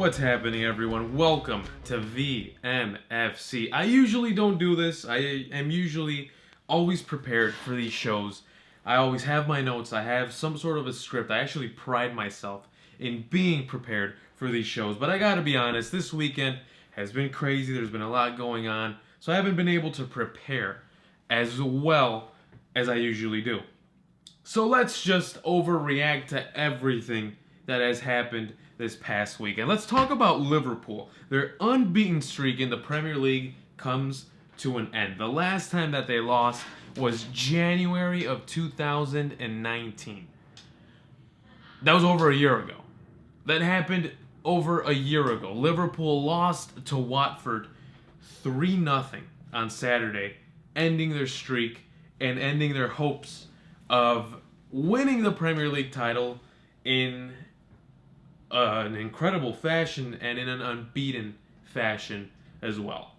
What's happening, everyone? Welcome to VMFC. I usually don't do this. I am usually always prepared for these shows. I always have my notes. I have some sort of a script. I actually pride myself in being prepared for these shows. But I gotta be honest, this weekend has been crazy. There's been a lot going on. So I haven't been able to prepare as well as I usually do. So let's just overreact to everything that has happened this past weekend. Let's talk about Liverpool. Their unbeaten streak in the Premier League comes to an end. The last time that they lost was January of 2019. That was over a year ago. That happened over a year ago. Liverpool lost to Watford 3-0 on Saturday, ending their streak and ending their hopes of winning the Premier League title in an incredible fashion and in an unbeaten fashion as well.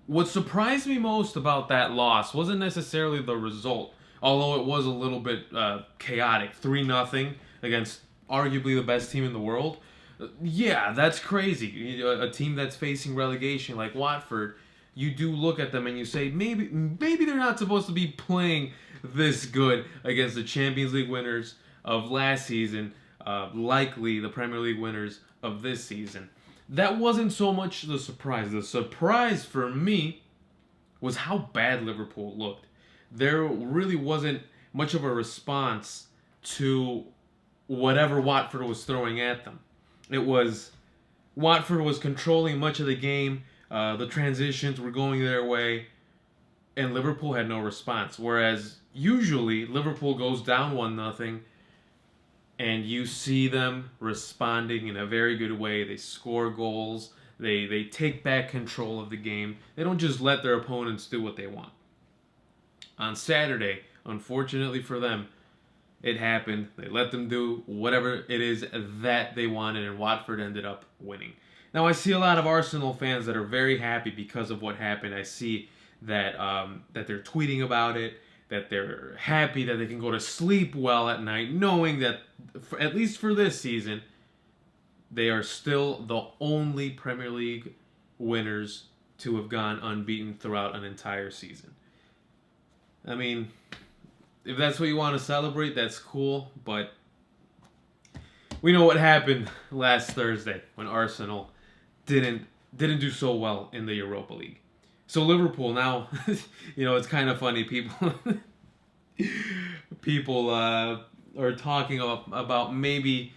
What surprised me most about that loss wasn't necessarily the result, although it was a little bit chaotic. 3-0 against arguably the best team in the world. Yeah, that's crazy. A team that's facing relegation like Watford, you do look at them and you say, maybe they're not supposed to be playing this good against the Champions League winners of last season, likely the Premier League winners of this season. That wasn't so much the surprise. The surprise for me was how bad Liverpool looked. There really wasn't much of a response to whatever Watford was throwing at them. Watford was controlling much of the game. The transitions were going their way, and Liverpool had no response. Whereas usually Liverpool goes down 1-0, and you see them responding in a very good way. They score goals. They take back control of the game. They don't just let their opponents do what they want. On Saturday, unfortunately for them, it happened. They let them do whatever it is that they wanted, and Watford ended up winning. Now, I see a lot of Arsenal fans that are very happy because of what happened. I see that that they're tweeting about it, that they're happy that they can go to sleep well at night, knowing that, at least for this season, they are still the only Premier League winners to have gone unbeaten throughout an entire season. I mean, if that's what you want to celebrate, that's cool, but we know what happened last Thursday when Arsenal didn't do so well in the Europa League. So Liverpool now, it's kind of funny. People are talking about maybe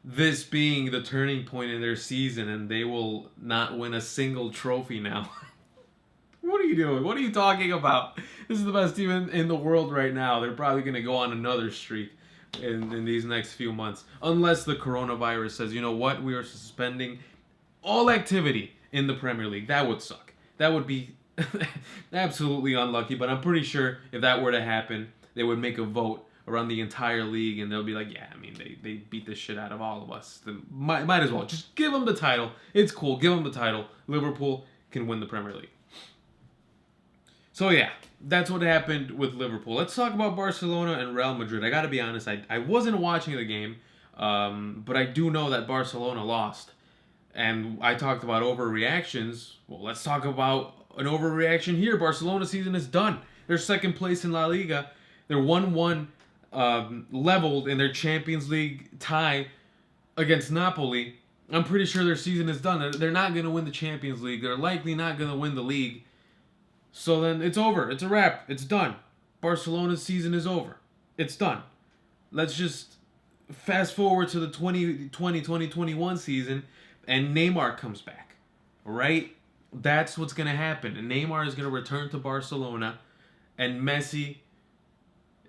this being the turning point in their season, and they will not win a single trophy now. What are you doing? What are you talking about? This is the best team in the world right now. They're probably going to go on another streak in these next few months, unless the coronavirus says, you know what, we are suspending all activity in the Premier League. That would suck. That would be absolutely unlucky, but I'm pretty sure if that were to happen, they would make a vote around the entire league, and they'll be like, yeah, I mean, they beat the shit out of all of us. Then might as well. Just give them the title. It's cool. Give them the title. Liverpool can win the Premier League. So yeah, that's what happened with Liverpool. Let's talk about Barcelona and Real Madrid. I gotta be honest, I wasn't watching the game, but I do know that Barcelona lost. And I talked about overreactions. Well, let's talk about an overreaction here. Barcelona's season is done. They're second place in La Liga. They're 1-1 leveled in their Champions League tie against Napoli. I'm pretty sure their season is done. They're not going to win the Champions League. They're likely not going to win the league. So then it's over. It's a wrap. It's done. Barcelona's season is over. It's done. Let's just fast forward to the 2020-2021 season, and Neymar comes back, right? That's what's going to happen. And Neymar is going to return to Barcelona, and Messi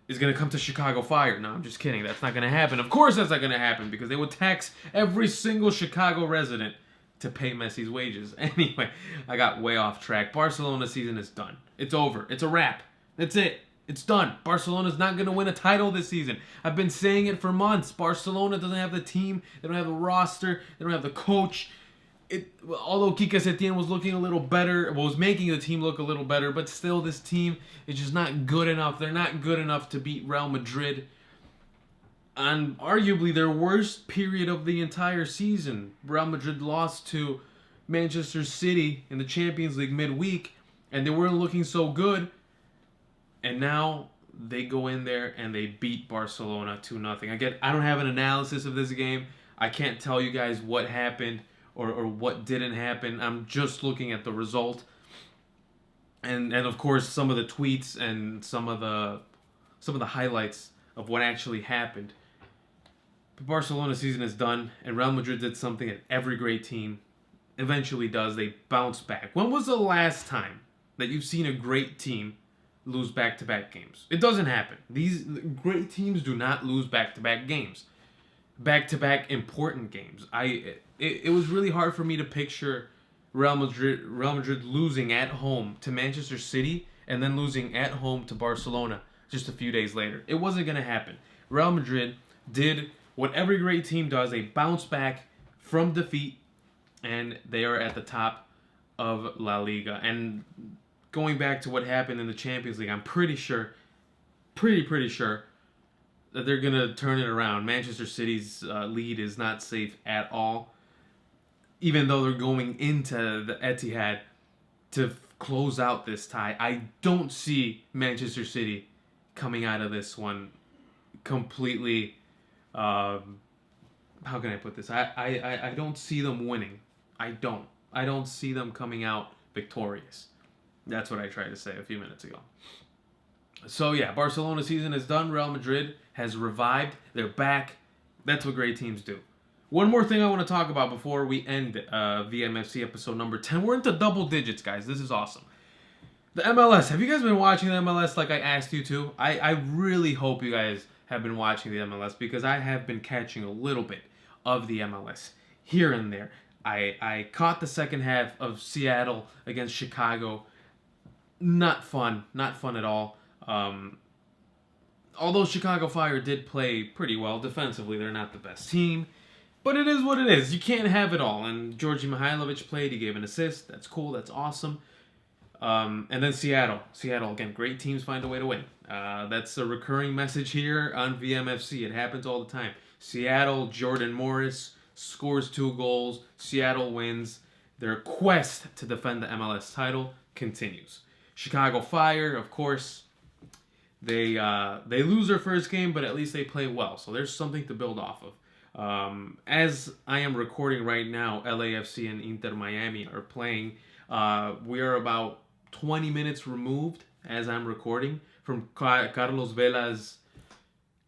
is going to come to Chicago Fire. No, I'm just kidding. That's not going to happen. Of course that's not going to happen, because they would tax every single Chicago resident to pay Messi's wages. Anyway, I got way off track. Barcelona's season is done. It's over. It's a wrap. That's it. It's done. Barcelona's not going to win a title this season. I've been saying it for months. Barcelona doesn't have the team. They don't have the roster. They don't have the coach. Although Kike Setien was looking a little better, was making the team look a little better, but still this team is just not good enough. They're not good enough to beat Real Madrid. on arguably their worst period of the entire season. Real Madrid lost to Manchester City in the Champions League midweek, and they weren't looking so good. And now they go in there and they beat Barcelona 2-0. Again, I don't have an analysis of this game. I can't tell you guys what happened or what didn't happen. I'm just looking at the result. And of course some of the tweets and some of the highlights of what actually happened. The Barcelona season is done, and Real Madrid did something that every great team eventually does. They bounce back. When was the last time that you've seen a great team lose back-to-back games? It doesn't happen. These great teams do not lose back-to-back games. Back-to-back important games. It was really hard for me to picture Real Madrid losing at home to Manchester City and then losing at home to Barcelona just a few days later. It wasn't going to happen. Real Madrid did what every great team does. They bounce back from defeat, and they are at the top of La Liga. And going back to what happened in the Champions League, I'm pretty sure that they're going to turn it around. Manchester City's lead is not safe at all. Even though they're going into the Etihad to close out this tie, I don't see Manchester City coming out of this one completely. How can I put this? I don't see them winning. I don't see them coming out victorious. That's what I tried to say a few minutes ago. So yeah, Barcelona season is done. Real Madrid has revived. They're back. That's what great teams do. One more thing I want to talk about before we end VMFC episode number 10. We're into double digits, guys. This is awesome. The MLS. Have you guys been watching the MLS like I asked you to? I really hope you guys have been watching the MLS, because I have been catching a little bit of the MLS here and there. I caught the second half of Seattle against Chicago. Not fun. Not fun at all. Although Chicago Fire did play pretty well defensively, they're not the best team. But it is what it is. You can't have it all. And Georgi Mihailovic played. He gave an assist. That's cool. That's awesome. And then Seattle. Seattle, again, great teams find a way to win. That's a recurring message here on VMFC. It happens all the time. Seattle, Jordan Morris scores 2 goals. Seattle wins. Their quest to defend the MLS title continues. Chicago Fire, of course, they lose their first game, but at least they play well. So there's something to build off of. As I am recording right now, LAFC and Inter Miami are playing. We are about 20 minutes removed, as I'm recording, from Carlos Vela's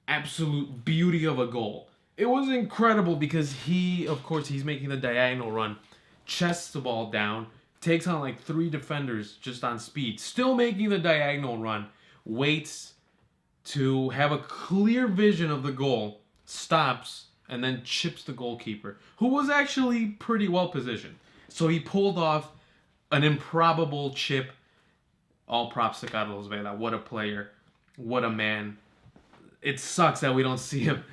absolute beauty of a goal. It was incredible because he's making the diagonal run, chests the ball down, takes on like 3 defenders just on speed, still making the diagonal run, waits to have a clear vision of the goal, stops, and then chips the goalkeeper, who was actually pretty well positioned. So he pulled off an improbable chip. All props to Carlos Vela. What a player. What a man. It sucks that we don't see him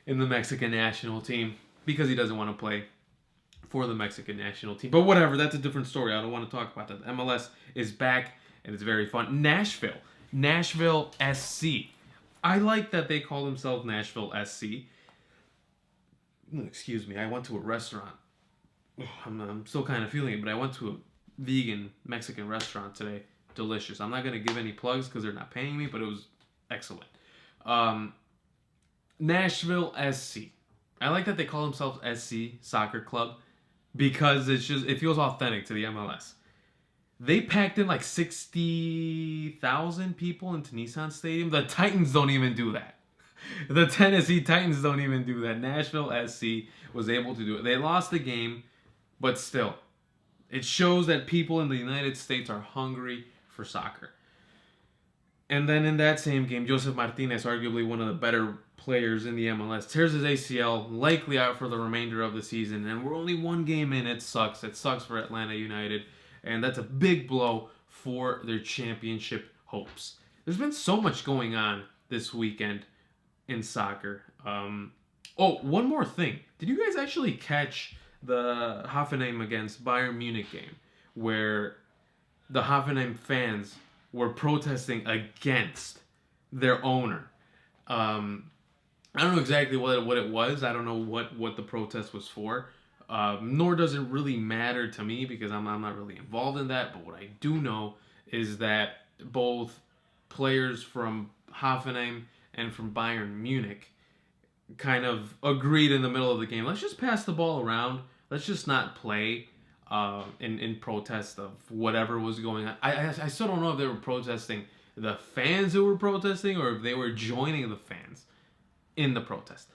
in the Mexican national team because he doesn't want to play for the Mexican national team. But whatever, that's a different story. I don't want to talk about that. The MLS is back, and it's very fun. Nashville SC. I like that they call themselves Nashville SC. Excuse me, I went to a restaurant. I'm still kind of feeling it, but I went to a vegan Mexican restaurant today. Delicious. I'm not going to give any plugs because they're not paying me, but it was excellent. Nashville SC. I like that they call themselves SC Soccer Club because it feels authentic to the MLS. They packed in like 60,000 people into Nissan Stadium. The Titans don't even do that. The Tennessee Titans don't even do that. Nashville SC was able to do it. They lost the game, but still, it shows that people in the United States are hungry for soccer. And then in that same game, Josef Martinez, arguably one of the better players in the MLS, tears his ACL, likely out for the remainder of the season. And we're only 1 game in. It sucks. It sucks for Atlanta United. And that's a big blow for their championship hopes. There's been so much going on this weekend in soccer. One more thing. Did you guys actually catch the Hoffenheim against Bayern Munich game where the Hoffenheim fans were protesting against their owner? I don't know exactly what it was. I don't know what the protest was for. Nor does it really matter to me because I'm not really involved in that. But what I do know is that both players from Hoffenheim and from Bayern Munich kind of agreed in the middle of the game. Let's just pass the ball around. Let's just not play in protest of whatever was going on. I still don't know if they were protesting the fans who were protesting or if they were joining the fans in the protest.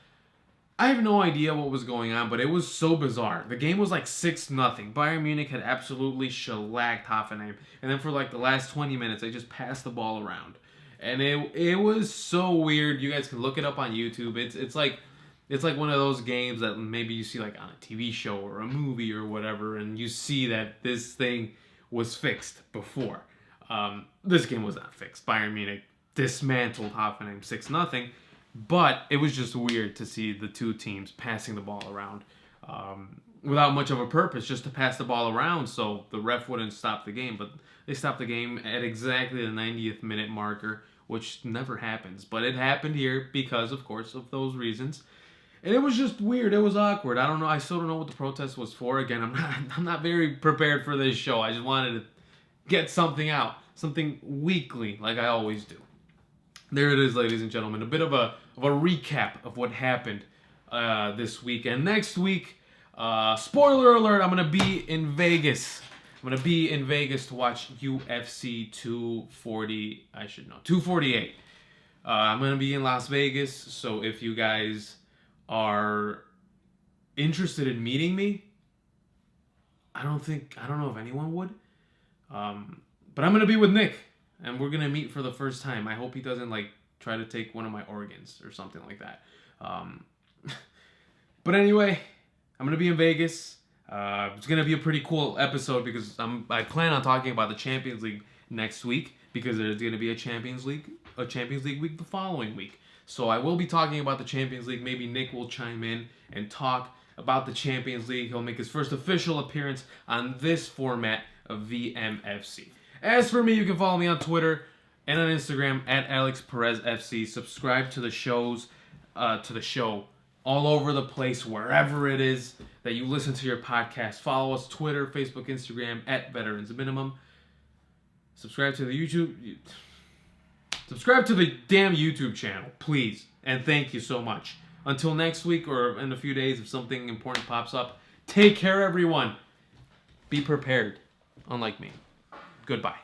I have no idea what was going on, but it was so bizarre. The game was like 6-0. Bayern Munich had absolutely shellacked Hoffenheim. And then for like the last 20 minutes, they just passed the ball around. And it was so weird. You guys can look it up on YouTube. It's like one of those games that maybe you see like on a TV show or a movie or whatever, and you see that this thing was fixed before. This game was not fixed. Bayern Munich dismantled Hoffenheim 6-0. But it was just weird to see the two teams passing the ball around without much of a purpose, just to pass the ball around so the ref wouldn't stop the game. But they stopped the game at exactly the 90th minute marker, which never happens. But it happened here because, of course, of those reasons. And it was just weird. It was awkward. I don't know. I still don't know what the protest was for. Again, I'm not very prepared for this show. I just wanted to get something out, something weekly, like I always do. There it is, ladies and gentlemen. A bit of a recap of what happened this week. And next week, spoiler alert, I'm going to be in Vegas. I'm going to be in Vegas to watch UFC 248. I'm going to be in Las Vegas. So if you guys are interested in meeting me, I don't know if anyone would. But I'm going to be with Nick. And we're going to meet for the first time. I hope he doesn't, like, try to take one of my organs or something like that. But anyway, I'm going to be in Vegas. It's going to be a pretty cool episode because I plan on talking about the Champions League next week because there's going to be a Champions League week the following week. So I will be talking about the Champions League. Maybe Nick will chime in and talk about the Champions League. He'll make his first official appearance on this format of VMFC. As for me, you can follow me on Twitter and on Instagram at AlexPerezFC. Subscribe to the show all over the place, wherever it is that you listen to your podcast. Follow us Twitter, Facebook, Instagram at Veterans Minimum. Subscribe to the damn YouTube channel, please. And thank you so much. Until next week or in a few days if something important pops up, take care, everyone. Be prepared, unlike me. Goodbye.